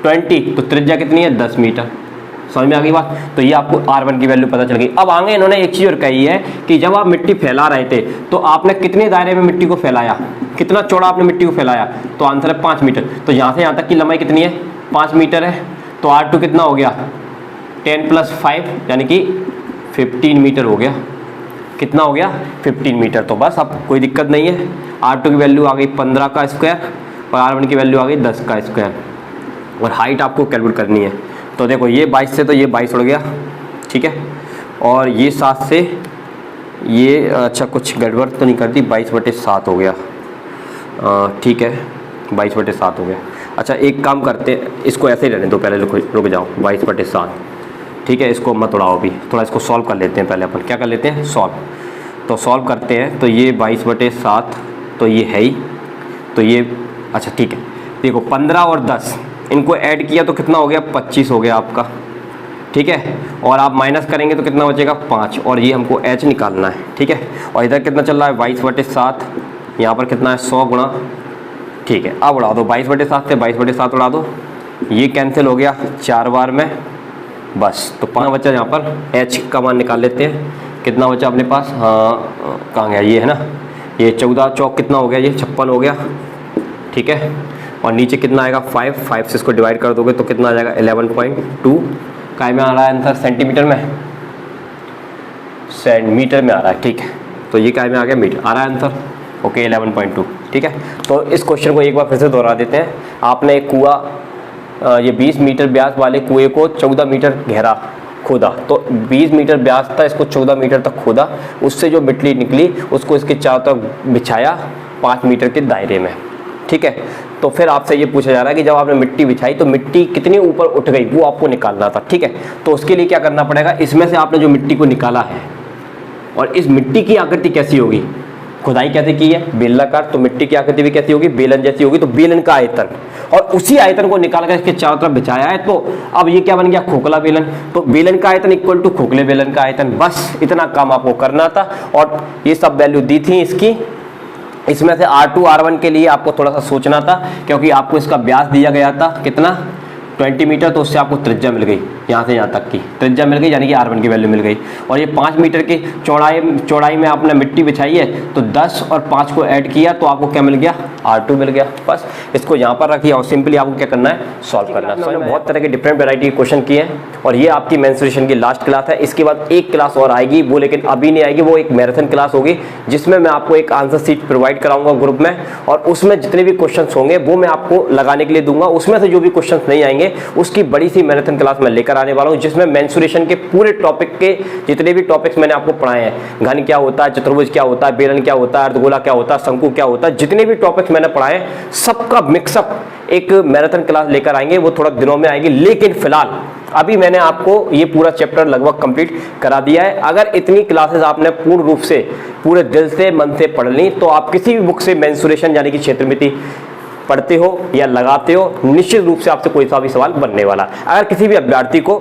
20, तो त्रिज्या कितनी है 10 मीटर। समझ में आ गई बात। तो ये आपको R1 की वैल्यू पता चल गई। अब आगे इन्होंने एक चीज़ और कही है कि जब आप मिट्टी फैला रहे थे तो आपने कितने दायरे में मिट्टी को फैलाया, कितना चौड़ा आपने मिट्टी को फैलाया, तो आंसर है 5 मीटर। तो यहाँ से यहाँ तक की लंबाई कितनी है 5 मीटर है, तो R2 कितना हो गया 10 + 5 यानी कि 15 मीटर हो गया। कितना हो गया 15 मीटर। तो बस अब कोई दिक्कत नहीं है, R2 की वैल्यू आ गई 15 का स्क्वायर और R1 की वैल्यू आ गई 10 का स्क्वायर, और हाइट आपको कैलकुलेट करनी है। तो देखो ये 22 से तो ये 22 उड़ गया, ठीक है, और ये 7 से ये अच्छा कुछ गड़बड़ तो नहीं करती, 22/7 हो गया, ठीक है 22/7 हो गया। अच्छा एक काम करते हैं, इसको ऐसे ही रहने दो, पहले रुक जाओ 22/7, ठीक है, इसको मत उड़ाओ अभी, थोड़ा इसको सॉल्व कर लेते हैं पहले अपन। क्या कर लेते हैं, सॉल्व। तो सॉल्व करते हैं, तो ये 22/7 तो ये है ही, तो ये अच्छा ठीक है, देखो 15 और 10 इनको ऐड किया तो कितना हो गया 25 हो गया आपका, ठीक है, और आप माइनस करेंगे तो कितना बचेगा 5, और ये हमको h निकालना है, ठीक है। और इधर कितना चल रहा है 22/7, यहाँ पर कितना है 100 गुणा, ठीक है। अब उड़ा दो 22/7 से 22/7 उड़ा दो, ये कैंसिल हो गया 4 बार में, बस। तो 5 बचा, यहाँ पर h का मान निकाल लेते हैं, कितना बचा अपने पास, हाँ कहाँ गया, ये है ना, ये 14 चौक कितना हो गया, ये 56 हो गया, ठीक है। और नीचे कितना आएगा 5 से इसको डिवाइड कर दोगे तो कितना आ जाएगा 11.2, काय में आ रहा है आंसर, सेंटीमीटर में, मीटर में आ रहा है, ठीक है। तो ये काय में आ गया, मीटर आ रहा है आंसर, ओके 11.2, ठीक है। तो इस क्वेश्चन को एक बार फिर से दोहरा देते हैं। आपने एक कुआं, ये 20 मीटर व्यास वाले कुएं को 14 मीटर गहरा खोदा, तो 20 मीटर व्यास था, इसको 14 मीटर तक खोदा, उससे जो मिट्टी निकली उसको इसके चारों तरफ बिछाया 5 मीटर के दायरे में, ठीक है। तो फिर आपसे ये पूछा जा रहा है कि जब आपने मिट्टी बिछाई तो मिट्टी कितनी ऊपर उठ गई, वो आपको निकालना था, ठीक है। तो उसके लिए क्या करना पड़ेगा, इसमें से आपने जो मिट्टी को निकाला है और इस मिट्टी की आकृति कैसी होगी, खुदाई कैसे की है बेलनाकार, तो मिट्टी की आकृति भी कैसी होगी, बेलन जैसी होगी। तो बेलन का आयतन, और उसी आयतन को निकाल कर इसके चारों तरफ बिछाया है, तो अब ये क्या बन गया खोखला बेलन। तो बेलन का आयतन इक्वल टू खोखले बेलन का आयतन, बस इतना काम आपको करना था। और ये सब वैल्यू दी थी इसकी, इसमें से R2 R1 के लिए आपको थोड़ा सा सोचना था, क्योंकि आपको इसका व्यास दिया गया था कितना 20 मीटर, तो उससे आपको त्रिज्या मिल गई, यहाँ से यहाँ तक की त्रिज्या मिल गई, यानी कि R1 की वैल्यू मिल गई। और ये 5 मीटर की चौड़ाई में आपने मिट्टी बिछाई है, तो 10 और 5 को ऐड किया तो आपको क्या मिल गया R2 मिल गया। बस इसको यहाँ पर रखिए और सिंपली आपको क्या करना है, सॉल्व करना है। हमने बहुत तरह के डिफरेंट वेराइटी के क्वेश्चन किए हैं, और ये आपकी मेंसुरेशन की लास्ट क्लास है। इसके बाद एक क्लास और आएगी, वो लेकिन अभी नहीं आएगी, वो एक मैराथन क्लास होगी, जिसमें मैं आपको एक आंसर शीट प्रोवाइड कराऊंगा ग्रुप में, और उसमें जितने भी क्वेश्चन होंगे वो मैं आपको लगाने के लिए दूंगा। उसमें से जो भी क्वेश्चन नहीं आएंगे उसकी बड़ी सी मैराथन क्लास मैं लेकर आने वाला हूं, जिसमें मेंसुरेशन के पूरे टॉपिक के जितने भी टॉपिक्स मैंने आपको पढ़ाए हैं, घन क्या होता है, चतुर्भुज क्या होता है, बेलन क्या होता है, अर्धगोला क्या होता है, शंकु क्या होता है, जितने भी टॉपिक्स मैंने पढ़ाए हैं सबका मिक्सअप एक मैराथन क्लास लेकर आएंगे, वो थोड़ा दिनों में आएगी। लेकिन फिलहाल अभी मैंने आपको ये पूरा चैप्टर लगभग कंप्लीट करा दिया है। अगर इतनी क्लासेस आपने पूर्ण रूप से पूरे दिल से मन से पढ़ ली, तो आप किसी भी बुक से मेंसुरेशन यानी कि क्षेत्रमिति पढ़ते हो या लगाते हो, निश्चित रूप से आपसे कोई सा भी सवाल बनने वाला। अगर किसी भी अभ्यर्थी को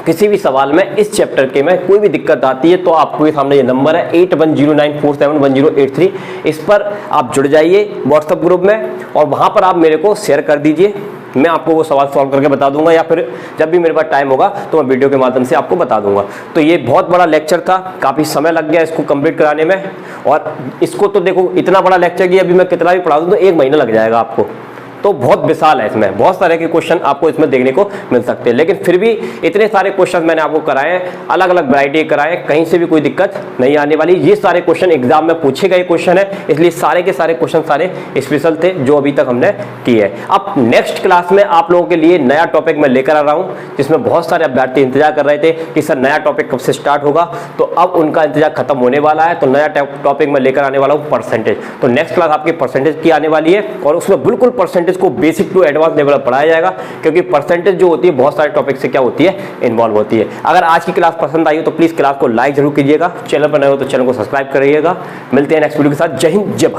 किसी भी सवाल में इस चैप्टर के में कोई भी दिक्कत आती है तो आपको ये सामने ये नंबर है 8109471083, इस पर आप जुड़ जाइए व्हाट्सएप ग्रुप में और वहाँ पर आप मेरे को शेयर कर दीजिए। मैं आपको वो सवाल सॉल्व करके बता दूंगा या फिर जब भी मेरे पास टाइम होगा तो मैं वीडियो के माध्यम से आपको बता दूंगा। तो ये बहुत बड़ा लेक्चर था, काफ़ी समय लग गया इसको कंप्लीट कराने में, और इसको तो देखो इतना बड़ा लेक्चर कि अभी मैं कितना भी पढ़ा दूँ तो 1 महीना लग जाएगा आपको, तो बहुत विशाल है, इसमें बहुत सारे के क्वेश्चन आपको इसमें देखने को मिल सकते हैं। लेकिन फिर भी इतने सारे क्वेश्चन मैंने आपको कराए हैं, अलग अलग वैरायटी कराए हैं, कहीं से भी कोई दिक्कत नहीं आने वाली। ये सारे क्वेश्चन एग्जाम में पूछे गए क्वेश्चन है, इसलिए सारे के सारे क्वेश्चन सारे स्पेशल थे जो अभी तक हमने किए हैं। अब नेक्स्ट क्लास में आप लोगों के लिए नया टॉपिक मैं लेकर आ रहा हूँ, जिसमें बहुत सारे अभ्यर्थी इंतजार कर रहे थे कि सर नया टॉपिक कब से स्टार्ट होगा, तो अब उनका इंतजार खत्म होने वाला है। तो नया टॉपिक मैं लेकर आने वाला हूँ परसेंटेज। तो नेक्स्ट क्लास आपकी परसेंटेज की आने वाली है और उसमें बिल्कुल परसेंटेज को बेसिक टू एडवांस लेवल पढ़ाया जाएगा, क्योंकि परसेंटेज जो होती है बहुत सारे टॉपिक से क्या होती है, इन्वॉल्व होती है। अगर आज की क्लास पसंद आई हो तो प्लीज क्लास को लाइक जरूर कीजिएगा, चैनल पर नए हो तो चैनल को सब्सक्राइब करिएगा। मिलते हैं नेक्स्ट वीडियो के साथ। जय हिंद, जय भारत।